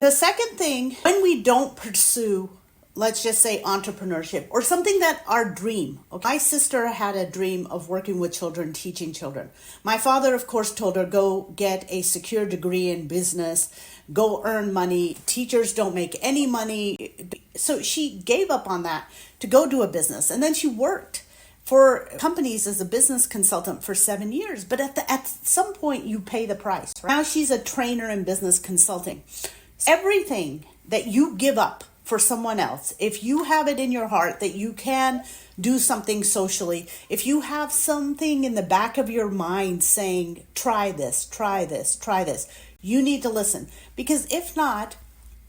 The second thing, when we don't pursue, let's just say entrepreneurship or something that our dream. Okay? My sister had a dream of working with children, teaching children. My father, of course, told her, go get a secure degree in business, go earn money. Teachers don't make any money. So she gave up on that to go do a business. And then she worked for companies as a business consultant for 7 years. But at some point, you pay the price. Right? Now she's a trainer in business consulting. Everything that you give up for someone else, if you have it in your heart that you can do something socially, if you have something in the back of your mind saying, try this, try this, try this, you need to listen. Because if not,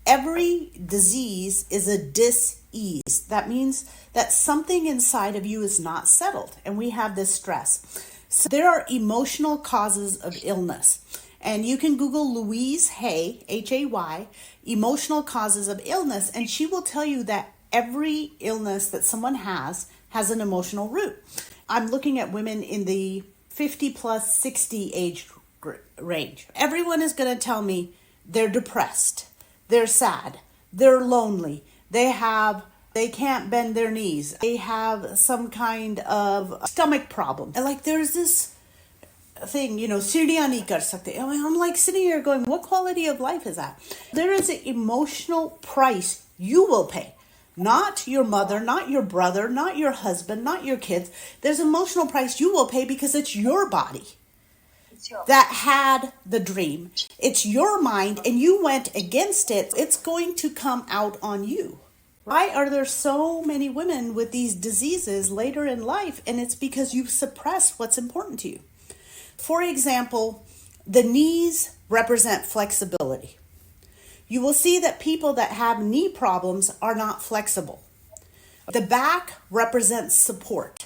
every disease is a dis-ease. That means that something inside of you is not settled, and we have this stress. So there are emotional causes of illness. And you can Google Louise Hay, Hay, emotional causes of illness, and she will tell you that every illness that someone has an emotional root. I'm looking at women in the 50 plus 60 age range. Everyone is going to tell me they're depressed, they're sad, they're lonely, they can't bend their knees, they have some kind of stomach problem. And like there's this thing, सीढ़ियाँ नहीं कर सकते. I'm like sitting here going, what quality of life is that? There is an emotional price you will pay. Not your mother, not your brother, not your husband, not your kids. There's an emotional price you will pay because it's your body that had the dream. It's your mind and you went against it. It's going to come out on you. Why are there so many women with these diseases later in life? And it's because you've suppressed what's important to you. For example, the knees represent flexibility. You will see that people that have knee problems are not flexible. The back represents support.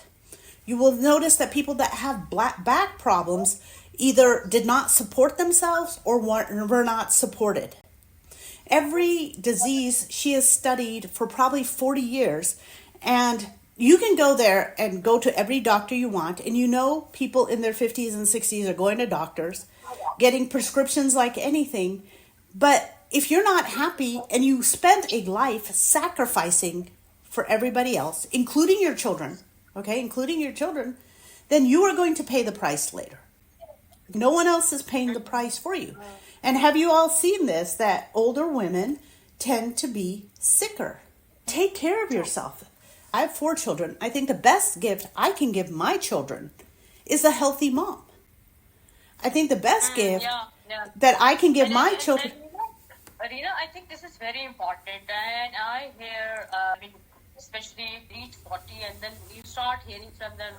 You will notice that people that have back problems either did not support themselves or were not supported. Every disease she has studied for probably 40 years, and you can go there and go to every doctor you want, and people in their 50s and 60s are going to doctors, getting prescriptions like anything. But if you're not happy and you spent a life sacrificing for everybody else, including your children, then you are going to pay the price later. No one else is paying the price for you. And have you all seen this, that older women tend to be sicker? Take care of yourself. I have 4 children. I think the best gift I can give my children is a healthy mom. I think the best gift that I can give my children. Rina, I think this is very important. And I hear, especially reach 40, and then you start hearing from them,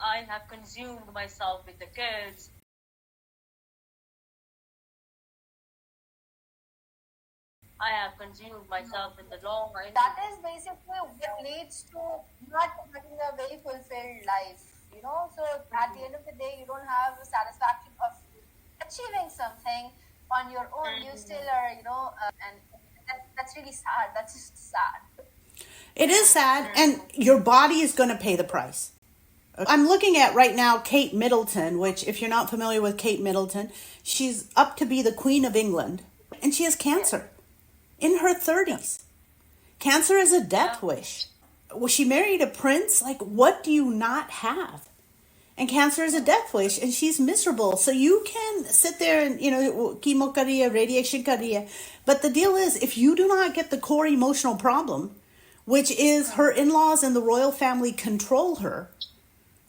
I have consumed myself with the kids. I have consumed myself in the long run. That is basically what leads to not having a very fulfilled life, So at the end of the day, you don't have the satisfaction of achieving something on your own. You still are, and that's really sad. That's just sad. It is sad, and your body is going to pay the price. I'm looking at right now Kate Middleton, which if you're not familiar with Kate Middleton, she's up to be the Queen of England, and she has cancer. In her 30s. Cancer is a death wish. Well, she married a prince. Like, what do you not have? And cancer is a death wish, and she's miserable. So you can sit there and, chemo kariya, radiation kariya. But the deal is, if you do not get the core emotional problem, which is her in-laws and the royal family control her,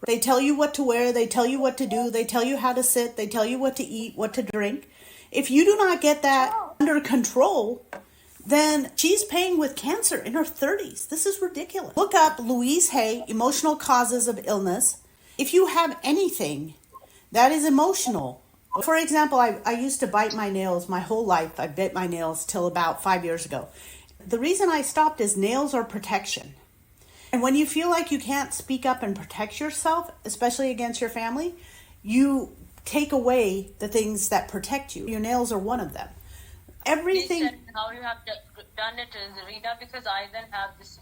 they tell you what to wear, they tell you what to do, they tell you how to sit, they tell you what to eat, what to drink. If you do not get that under control, then she's paying with cancer in her 30s. This is ridiculous. Look up Louise Hay, emotional causes of illness. If you have anything that is emotional, for example, I used to bite my nails my whole life. I bit my nails till about 5 years ago. The reason I stopped is nails are protection. And when you feel like you can't speak up and protect yourself, especially against your family, you take away the things that protect you. Your nails are one of them. Everything. How you have done it is, Rina, because I then have this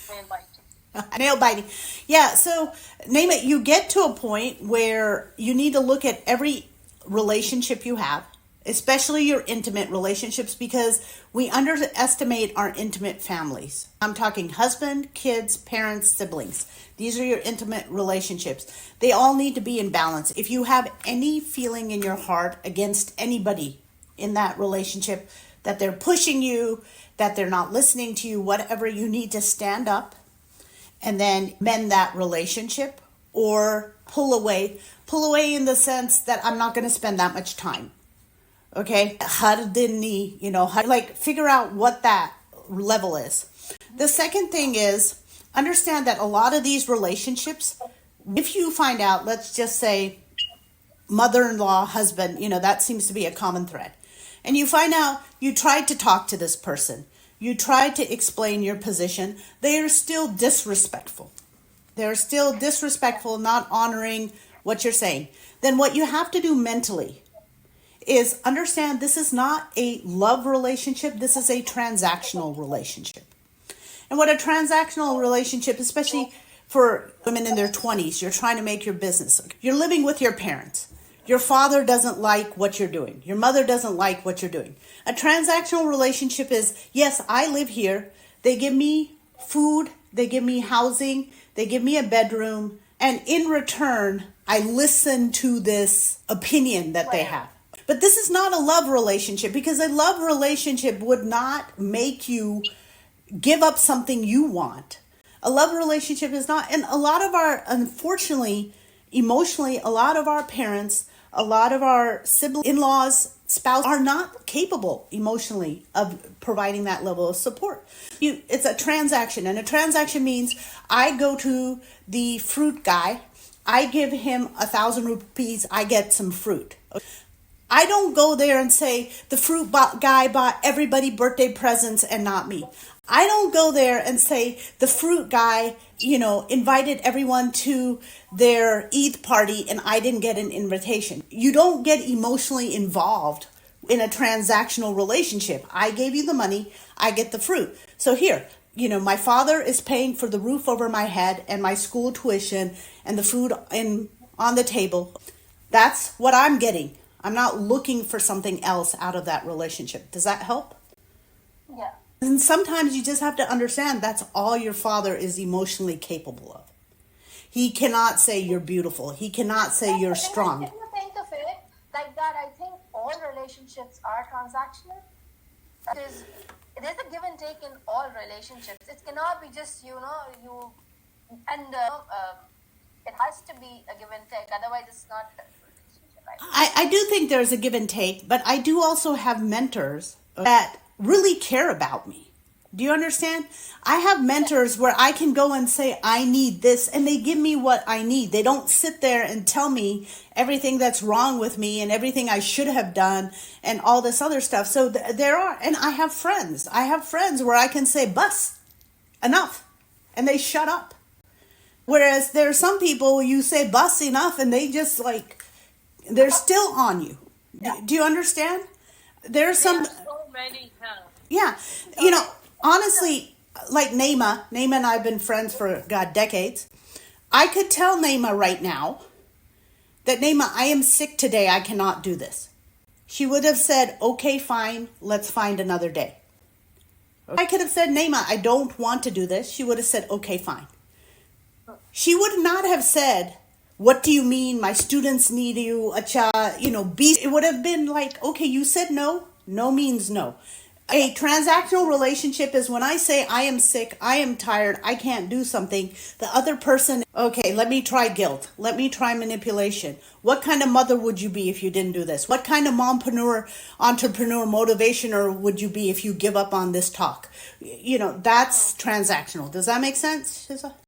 nail biting. Nail biting. Yeah, so name it. You get to a point where you need to look at every relationship you have, especially your intimate relationships, because we underestimate our intimate families. I'm talking husband, kids, parents, siblings. These are your intimate relationships. They all need to be in balance. If you have any feeling in your heart against anybody in that relationship, that they're pushing you, that they're not listening to you, whatever, you need to stand up and then mend that relationship, or pull away. Pull away in the sense that I'm not going to spend that much time. Okay? Like figure out what that level is. The second thing is understand that a lot of these relationships, if you find out, let's just say mother-in-law, husband, that seems to be a common thread. And you find out you tried to talk to this person. You tried to explain your position. They are still disrespectful. They're still disrespectful, not honoring what you're saying. Then what you have to do mentally is understand this is not a love relationship. This is a transactional relationship. And what a transactional relationship, especially for women in their 20s, you're trying to make your business. You're living with your parents. Your father doesn't like what you're doing. Your mother doesn't like what you're doing. A transactional relationship is, yes, I live here. They give me food. They give me housing. They give me a bedroom. And in return, I listen to this opinion that they have. But this is not a love relationship, because a love relationship would not make you give up something you want. A love relationship is not. And a lot of unfortunately, emotionally, a lot of our parents, a lot of our siblings, in-laws, spouses are not capable emotionally of providing that level of support. It's a transaction, and a transaction means I go to the fruit guy, I give him 1,000 rupees, I get some fruit. I don't go there and say the fruit guy bought everybody birthday presents and not me. I don't go there and say the fruit guy, invited everyone to their Eid party and I didn't get an invitation. You don't get emotionally involved in a transactional relationship. I gave you the money, I get the fruit. So here, my father is paying for the roof over my head and my school tuition and the food on the table. That's what I'm getting. I'm not looking for something else out of that relationship. Does that help? Yeah. And sometimes you just have to understand that's all your father is emotionally capable of. He cannot say you're beautiful. He cannot say you're strong. If you think of it like that, I think all relationships are transactional. There's a give and take in all relationships. It cannot be just, it has to be a give and take. Otherwise, it's not a relationship. Right? I do think there's a give and take, but I do also have mentors that really care about me. Do you understand? I have mentors where I can go and say, I need this, and they give me what I need. They don't sit there and tell me everything that's wrong with me and everything I should have done and all this other stuff. So and I have friends. I have friends where I can say, bus, enough, and they shut up. Whereas there are some people you say, bus, enough, and they just they're still on you. Yeah. Do you understand? There's some... so many, huh? Yeah. Honestly, like Naima and I have been friends for, decades. I could tell Naima right now that, Naima, I am sick today. I cannot do this. She would have said, okay, fine. Let's find another day. I could have said, Naima, I don't want to do this. She would have said, okay, fine. She would not have said, what do you mean? My students need you. It would have been like, okay, you said no. No means no. A transactional relationship is when I say I am sick, I am tired, I can't do something. The other person, okay, let me try guilt. Let me try manipulation. What kind of mother would you be if you didn't do this? What kind of entrepreneur, motivationer would you be if you give up on this talk? That's transactional. Does that make sense, Shiza?